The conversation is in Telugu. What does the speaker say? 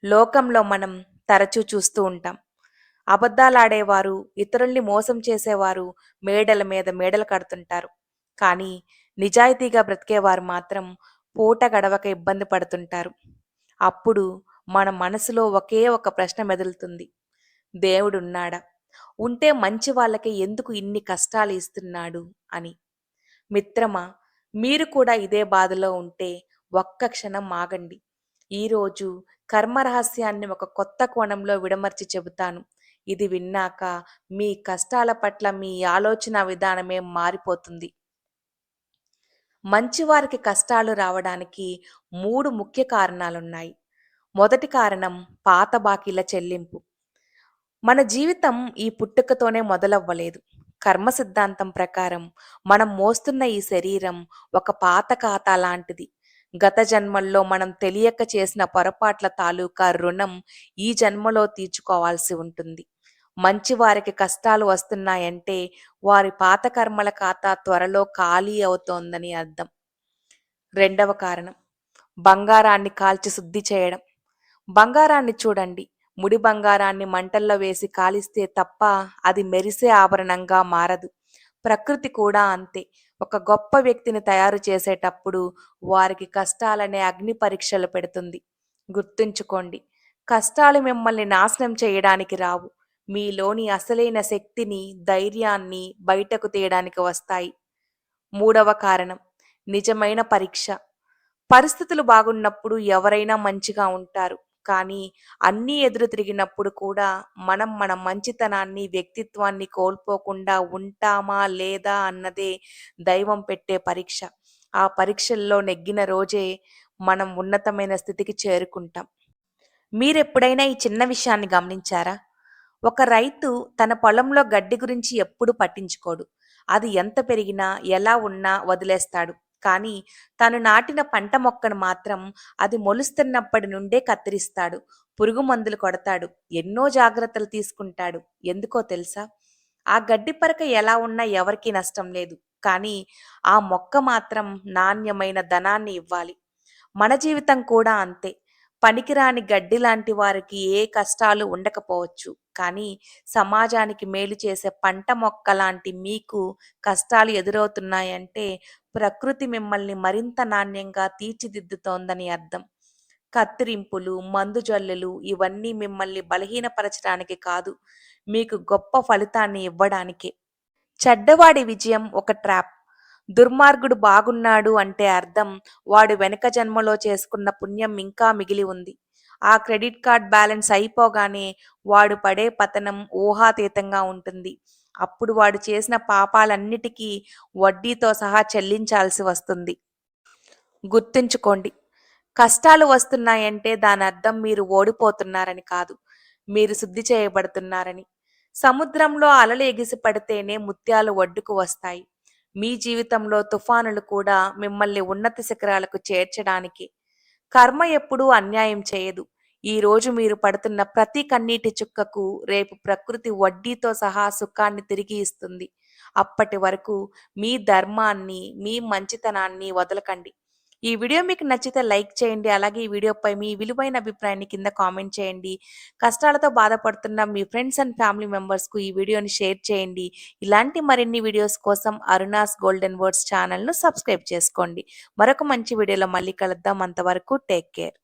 లోకంలో మనం తరచూ చూస్తూ ఉంటాం. అబద్ధాలాడేవారు, ఇతరుల్ని మోసం చేసేవారు మేడల మీద మేడలు కడుతుంటారు. కానీ నిజాయితీగా బ్రతికేవారు మాత్రం పూట గడవక ఇబ్బంది పడుతుంటారు. అప్పుడు మన మనసులో ఒకే ఒక ప్రశ్న మెదులుతుంది. దేవుడున్నాడా? ఉంటే మంచి వాళ్ళకి ఎందుకు ఇన్ని కష్టాలు ఇస్తున్నాడు అని. మిత్రమా, మీరు కూడా ఇదే బాధలో ఉంటే ఒక్క క్షణం ఆగండి. ఈరోజు కర్మ రహస్యాన్ని ఒక కొత్త కోణంలో విడమర్చి చెబుతాను. ఇది విన్నాక మీ కష్టాల పట్ల మీ ఆలోచన విధానమే మారిపోతుంది. మంచివారికి కష్టాలు రావడానికి 3 ముఖ్య కారణాలున్నాయి. మొదటి కారణం పాత బాకీల చెల్లింపు. మన జీవితం ఈ పుట్టుకతోనే మొదలవ్వలేదు. కర్మ సిద్ధాంతం ప్రకారం మనం మోస్తున్న ఈ శరీరం ఒక పాత ఖాతా లాంటిది. గత జన్మల్లో మనం తెలియక చేసిన పొరపాట్ల తాలూకా రుణం ఈ జన్మలో తీర్చుకోవాల్సి ఉంటుంది. మంచి వారికి కష్టాలు వస్తున్నాయంటే వారి పాత కర్మల ఖాతా త్వరలో ఖాళీ అవుతోందని అర్థం. రెండవ కారణం బంగారాన్ని కాల్చి శుద్ధి చేయడం. బంగారాన్ని చూడండి. ముడి బంగారాన్ని మంటల్లో వేసి కాలిస్తే తప్ప అది మెరిసే ఆభరణంగా మారదు. ప్రకృతి కూడా అంతే. ఒక గొప్ప వ్యక్తిని తయారు చేసేటప్పుడు వారికి కష్టాలనే అగ్ని పరీక్షలు పెడుతుంది. గుర్తుంచుకోండి, కష్టాలు మిమ్మల్ని నాశనం చేయడానికి రావు. మీలోని అసలైన శక్తిని, ధైర్యాన్ని బయటకు తీయడానికి వస్తాయి. మూడవ కారణం నిజమైన పరీక్ష. పరిస్థితులు బాగున్నప్పుడు ఎవరైనా మంచిగా ఉంటారు. కానీ అన్నీ ఎదురు తిరిగినప్పుడు కూడా మనం మన మంచితనాన్ని, వ్యక్తిత్వాన్ని కోల్పోకుండా ఉంటామా లేదా అన్నదే దైవం పెట్టే పరీక్ష. ఆ పరీక్షల్లో నెగ్గిన రోజే మనం ఉన్నతమైన స్థితికి చేరుకుంటాం. మీరెప్పుడైనా ఈ చిన్న విషయాన్ని గమనించారా? ఒక రైతు తన పొలంలో గడ్డి గురించి ఎప్పుడు పట్టించుకోడు. అది ఎంత పెరిగినా, ఎలా ఉన్నా వదిలేస్తాడు. కానీ తను నాటిన పంట మొక్కను మాత్రం అది మొలుస్తున్నప్పటి నుండే కత్తిరిస్తాడు. పురుగు మందులు కొడతాడు. ఎన్నో జాగ్రత్తలు తీసుకుంటాడు. ఎందుకో తెలుసా? ఆ గడ్డి పరక ఎలా ఉన్నా ఎవరికీ నష్టం లేదు. కానీ ఆ మొక్క మాత్రం నాణ్యమైన ధనాన్ని ఇవ్వాలి. మన జీవితం కూడా అంతే. పనికిరాని గడ్డి లాంటి వారికి ఏ కష్టాలు ఉండకపోవచ్చు. కానీ సమాజానికి మేలు చేసే పంట మొక్క లాంటి మీకు కష్టాలు ఎదురవుతున్నాయంటే ప్రకృతి మిమ్మల్ని మరింత నాణ్యంగా తీర్చిదిద్దుతోందని అర్థం. కత్తిరింపులు, మందు జల్లులు ఇవన్నీ మిమ్మల్ని బలహీనపరచడానికి కాదు, మీకు గొప్ప ఫలితాన్ని ఇవ్వడానికే. చెడ్డవాడి విజయం ఒక ట్రాప్. దుర్మార్గుడు బాగున్నాడు అంటే అర్థం వాడు వెనక జన్మలో చేసుకున్న పుణ్యం ఇంకా మిగిలి ఉంది. ఆ క్రెడిట్ కార్డ్ బ్యాలెన్స్ అయిపోగానే వాడు పడే పతనం ఊహాతీతంగా ఉంటుంది. అప్పుడు వాడు చేసిన పాపాలన్నిటికీ వడ్డీతో సహా చెల్లించాల్సి వస్తుంది. గుర్తుంచుకోండి, కష్టాలు వస్తున్నాయంటే దాని అర్థం మీరు ఓడిపోతున్నారని కాదు, మీరు శుద్ధి చేయబడుతున్నారని. సముద్రంలో అలలు ఎగిసి పడితేనే ముత్యాలు ఒడ్డుకు వస్తాయి. మీ జీవితంలో తుఫానులు కూడా మిమ్మల్ని ఉన్నత శిఖరాలకు చేర్చడానికి. కర్మ ఎప్పుడూ అన్యాయం చేయదు. ఈ రోజు మీరు పడుతున్న ప్రతి కన్నీటి చుక్కకు రేపు ప్రకృతి వడ్డీతో సహా సుఖాన్ని తిరిగి ఇస్తుంది. అప్పటి వరకు మీ ధర్మాన్ని, మీ మంచితనాన్ని వదలకండి. ఈ వీడియో మీకు నచ్చితే లైక్ చేయండి. అలాగే ఈ వీడియోపై మీ విలువైన అభిప్రాయాన్ని కింద కామెంట్ చేయండి. కష్టాలతో బాధపడుతున్న మీ ఫ్రెండ్స్ అండ్ ఫ్యామిలీ మెంబర్స్‌కు ఈ వీడియోని షేర్ చేయండి. ఇలాంటి మరిన్ని వీడియోస్ కోసం అరుణాస్ గోల్డెన్ వర్డ్స్ ఛానల్‌ను సబ్స్క్రైబ్ చేసుకోండి. మరొక మంచి వీడియోలో మళ్ళీ కలుద్దాం. అంతవరకు టేక్ కేర్.